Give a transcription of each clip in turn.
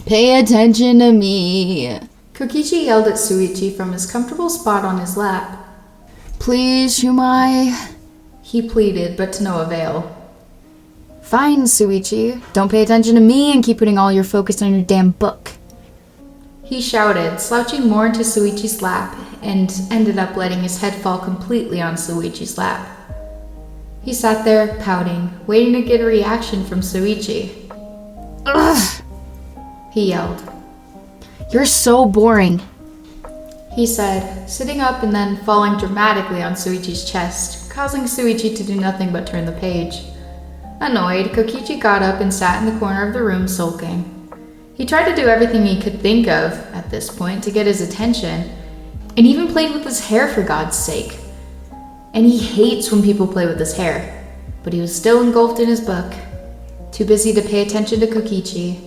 Pay attention to me. Kokichi yelled at Shuichi from his comfortable spot on his lap. Please, Shumai. He pleaded, but to no avail. Fine, Shuichi. Don't pay attention to me and keep putting all your focus on your damn book. He shouted, slouching more into Shuichi's lap, and ended up letting his head fall completely on Shuichi's lap. He sat there, pouting, waiting to get a reaction from Shuichi. Ugh! He yelled. You're so boring, he said, sitting up and then falling dramatically on Shuichi's chest, causing Shuichi to do nothing but turn the page. Annoyed, Kokichi got up and sat in the corner of the room sulking. He tried to do everything he could think of at this point to get his attention, and even played with his hair for God's sake. And he hates when people play with his hair, but he was still engulfed in his book, too busy to pay attention to Kokichi.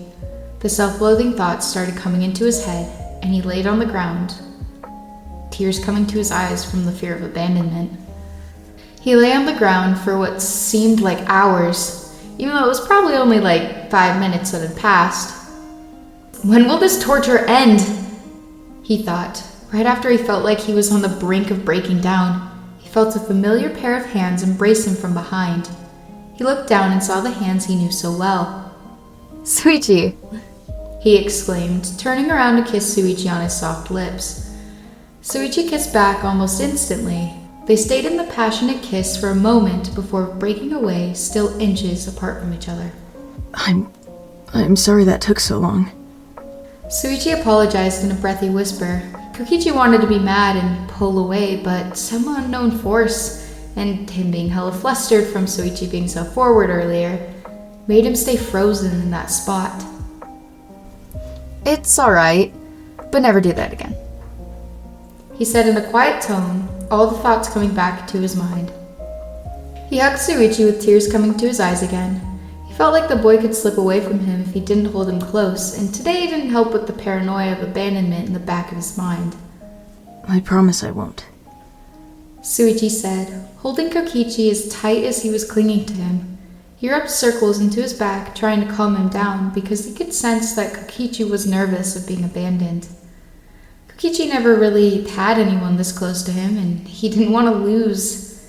The self-loathing thoughts started coming into his head, and he laid on the ground, tears coming to his eyes from the fear of abandonment. He lay on the ground for what seemed like hours, even though it was probably only like 5 minutes that had passed. When will this torture end? He thought, right after he felt like he was on the brink of breaking down. He felt a familiar pair of hands embrace him from behind. He looked down and saw the hands he knew so well. Shuichi, he exclaimed, turning around to kiss Shuichi on his soft lips. Shuichi kissed back almost instantly. They stayed in the passionate kiss for a moment before breaking away, still inches apart from each other. I'm sorry that took so long. Shuichi apologized in a breathy whisper. Kokichi wanted to be mad and pull away, but some unknown force, and him being hella flustered from Shuichi being so forward earlier, made him stay frozen in that spot. it's alright, but never do that again, he said in a quiet tone, all the thoughts coming back to his mind. He hugged Shuichi with tears coming to his eyes again. He felt like the boy could slip away from him if he didn't hold him close, and today didn't help with the paranoia of abandonment in the back of his mind. I promise I won't, Shuichi said, holding Kokichi as tight as he was clinging to him. He rubbed circles into his back, trying to calm him down, because he could sense that Kokichi was nervous of being abandoned. Kokichi never really had anyone this close to him, and he didn't want to lose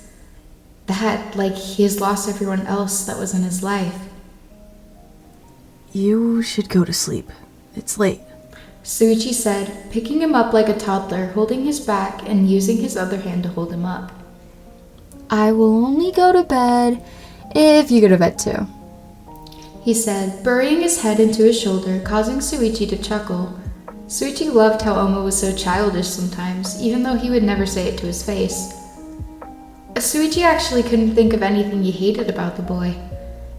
that like he has lost everyone else that was in his life. You should go to sleep. It's late, Shuichi said, picking him up like a toddler, holding his back and using his other hand to hold him up. I will only go to bed if you go to bed too, he said, burying his head into his shoulder, causing Shuichi to chuckle. Shuichi loved how Oma was so childish sometimes, even though he would never say it to his face. Shuichi actually couldn't think of anything he hated about the boy.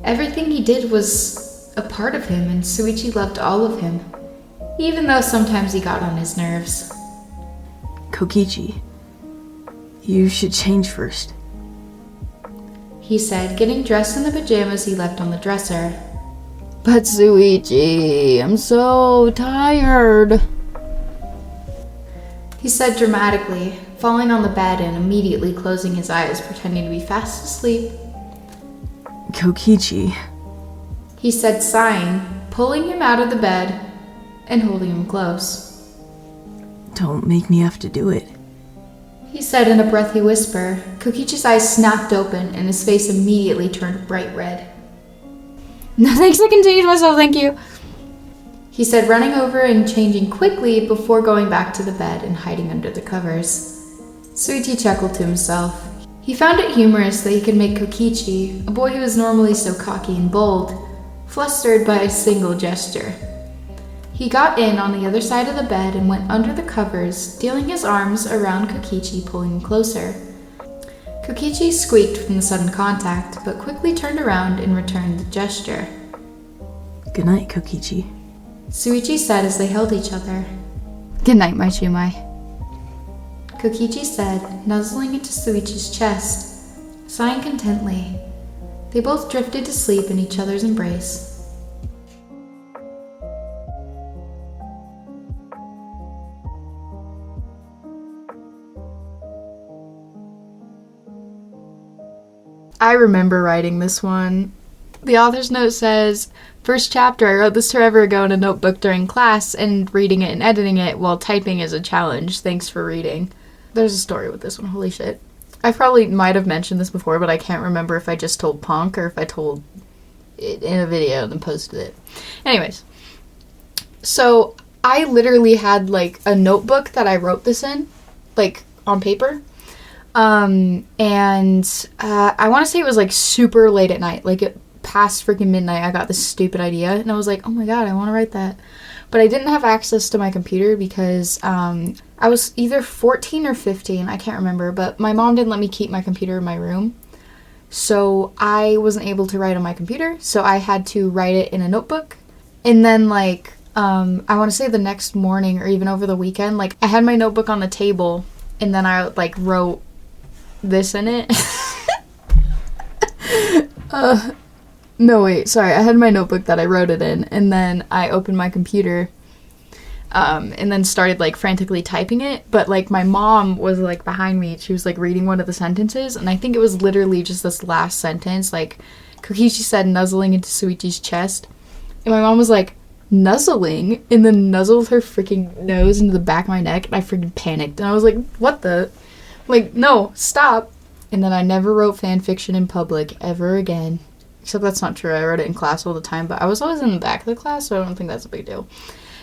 Everything he did was a part of him, and Shuichi loved all of him, even though sometimes he got on his nerves. Kokichi, you should change first, he said, getting dressed in the pajamas he left on the dresser. but Shuichi, I'm so tired, he said dramatically, falling on the bed and immediately closing his eyes, pretending to be fast asleep. Kokichi, He said, sighing, pulling him out of the bed and holding him close. don't make me have to do it. He said in a breathy whisper. Kokichi's eyes snapped open and his face immediately turned bright red. no thanks, I can change myself, thank you, He said, running over and changing quickly before going back to the bed and hiding under the covers. Shuichi chuckled to himself. He found it humorous that he could make Kokichi, a boy who was normally so cocky and bold, flustered by a single gesture. He got in on the other side of the bed and went under the covers, stealing his arms around Kokichi, pulling him closer. Kokichi squeaked from the sudden contact, but quickly turned around and returned the gesture. Good night, Kokichi, Shuichi said as they held each other. good night, my Shumai, Kokichi said, nuzzling into Shuichi's chest, sighing contently. They both drifted to sleep in each other's embrace. I remember writing this one. The author's note says, First chapter, I wrote this forever ago in a notebook during class, and reading it and editing it while typing is a challenge. Thanks for reading. There's a story with this one, holy shit. I probably might have mentioned this before, but I can't remember if I just told Bonk or if I told it in a video and then posted it. Anyways, so I literally had, like, a notebook that I wrote this in, like, on paper. I want to say it was, like, super late at night. Like, it past freaking midnight, I got this stupid idea. And I was like, oh my god, I want to write that. But I didn't have access to my computer because I was either 14 or 15. I can't remember. But my mom didn't let me keep my computer in my room. So I wasn't able to write on my computer. So I had to write it in a notebook. And then, like, I want to say the next morning or even over the weekend, like, I had my notebook on the table. And then I, like, wrote this in it. No, wait, sorry. I had my notebook that I wrote it in, and then I opened my computer, and then started, like, frantically typing it, but, like, my mom was, like, behind me. She was, like, reading one of the sentences, and I think it was literally just this last sentence, like, Kokichi said nuzzling into Shuichi's chest, and my mom was, like, nuzzling, and then nuzzled her freaking nose into the back of my neck, and I freaking panicked, and I was like, what the? Like, no, stop. And then I never wrote fanfiction in public ever again. Except that's not true. I wrote it in class all the time, but I was always in the back of the class, so I don't think that's a big deal.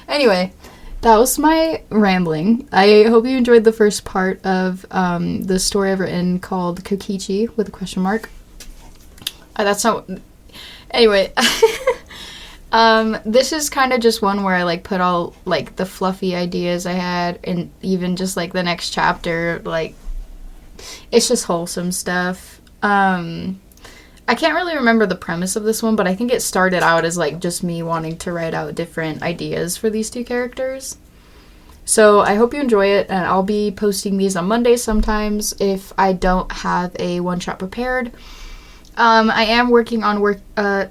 Anyway, that was my rambling. I hope you enjoyed the first part of the story I've written called Kokichi with a question mark. That's not... Anyway, this is kind of just one where I, like, put all, like, the fluffy ideas I had, and even just, like, the next chapter, like, it's just wholesome stuff. I can't really remember the premise of this one, but I think it started out as, like, just me wanting to write out different ideas for these two characters. So I hope you enjoy it, and I'll be posting these on Mondays sometimes if I don't have a one-shot prepared. I am working on I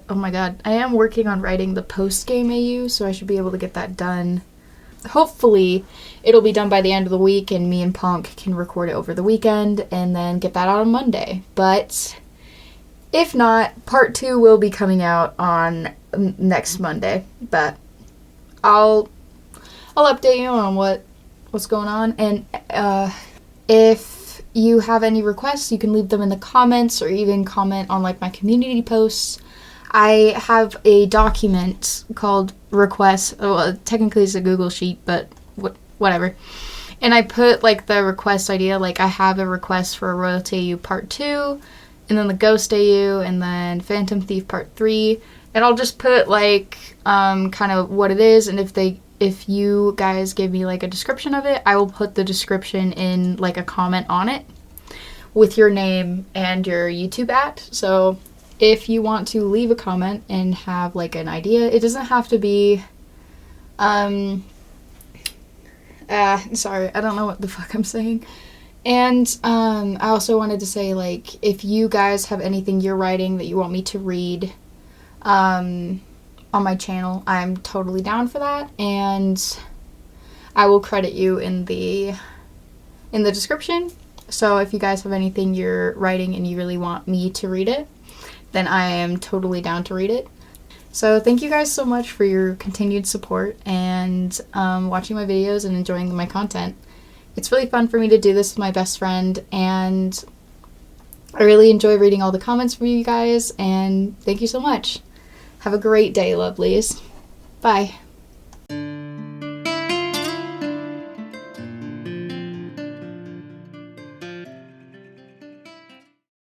am working on writing the post-game AU, so I should be able to get that done. Hopefully, it'll be done by the end of the week, and me and Bonk can record it over the weekend, and then get that out on Monday. But if not, part 2 will be coming out on next Monday. But I'll update you on what's going on, and if you have any requests, you can leave them in the comments or even comment on, like, my community posts. I have a document called requests. Well, technically it's a Google sheet, but whatever. And I put, like, the request idea. Like, I have a request for a Royalty AU Part 2, and then the Ghost AU, and then Phantom Thief Part 3. And I'll just put, like, kind of what it is, and if you guys give me, like, a description of it, I will put the description in, like, a comment on it with your name and your YouTube at. So if you want to leave a comment and have, like, an idea, it doesn't have to be, sorry, I don't know what the fuck I'm saying. And, I also wanted to say, like, if you guys have anything you're writing that you want me to read, on my channel, I'm totally down for that, and I will credit you in the description. So if you guys have anything you're writing and you really want me to read it, then I am totally down to read it. So thank you guys so much for your continued support and watching my videos and enjoying my content. It's really fun for me to do this with my best friend, and I really enjoy reading all the comments from you guys, and thank you so much. Have a great day, lovelies. Bye.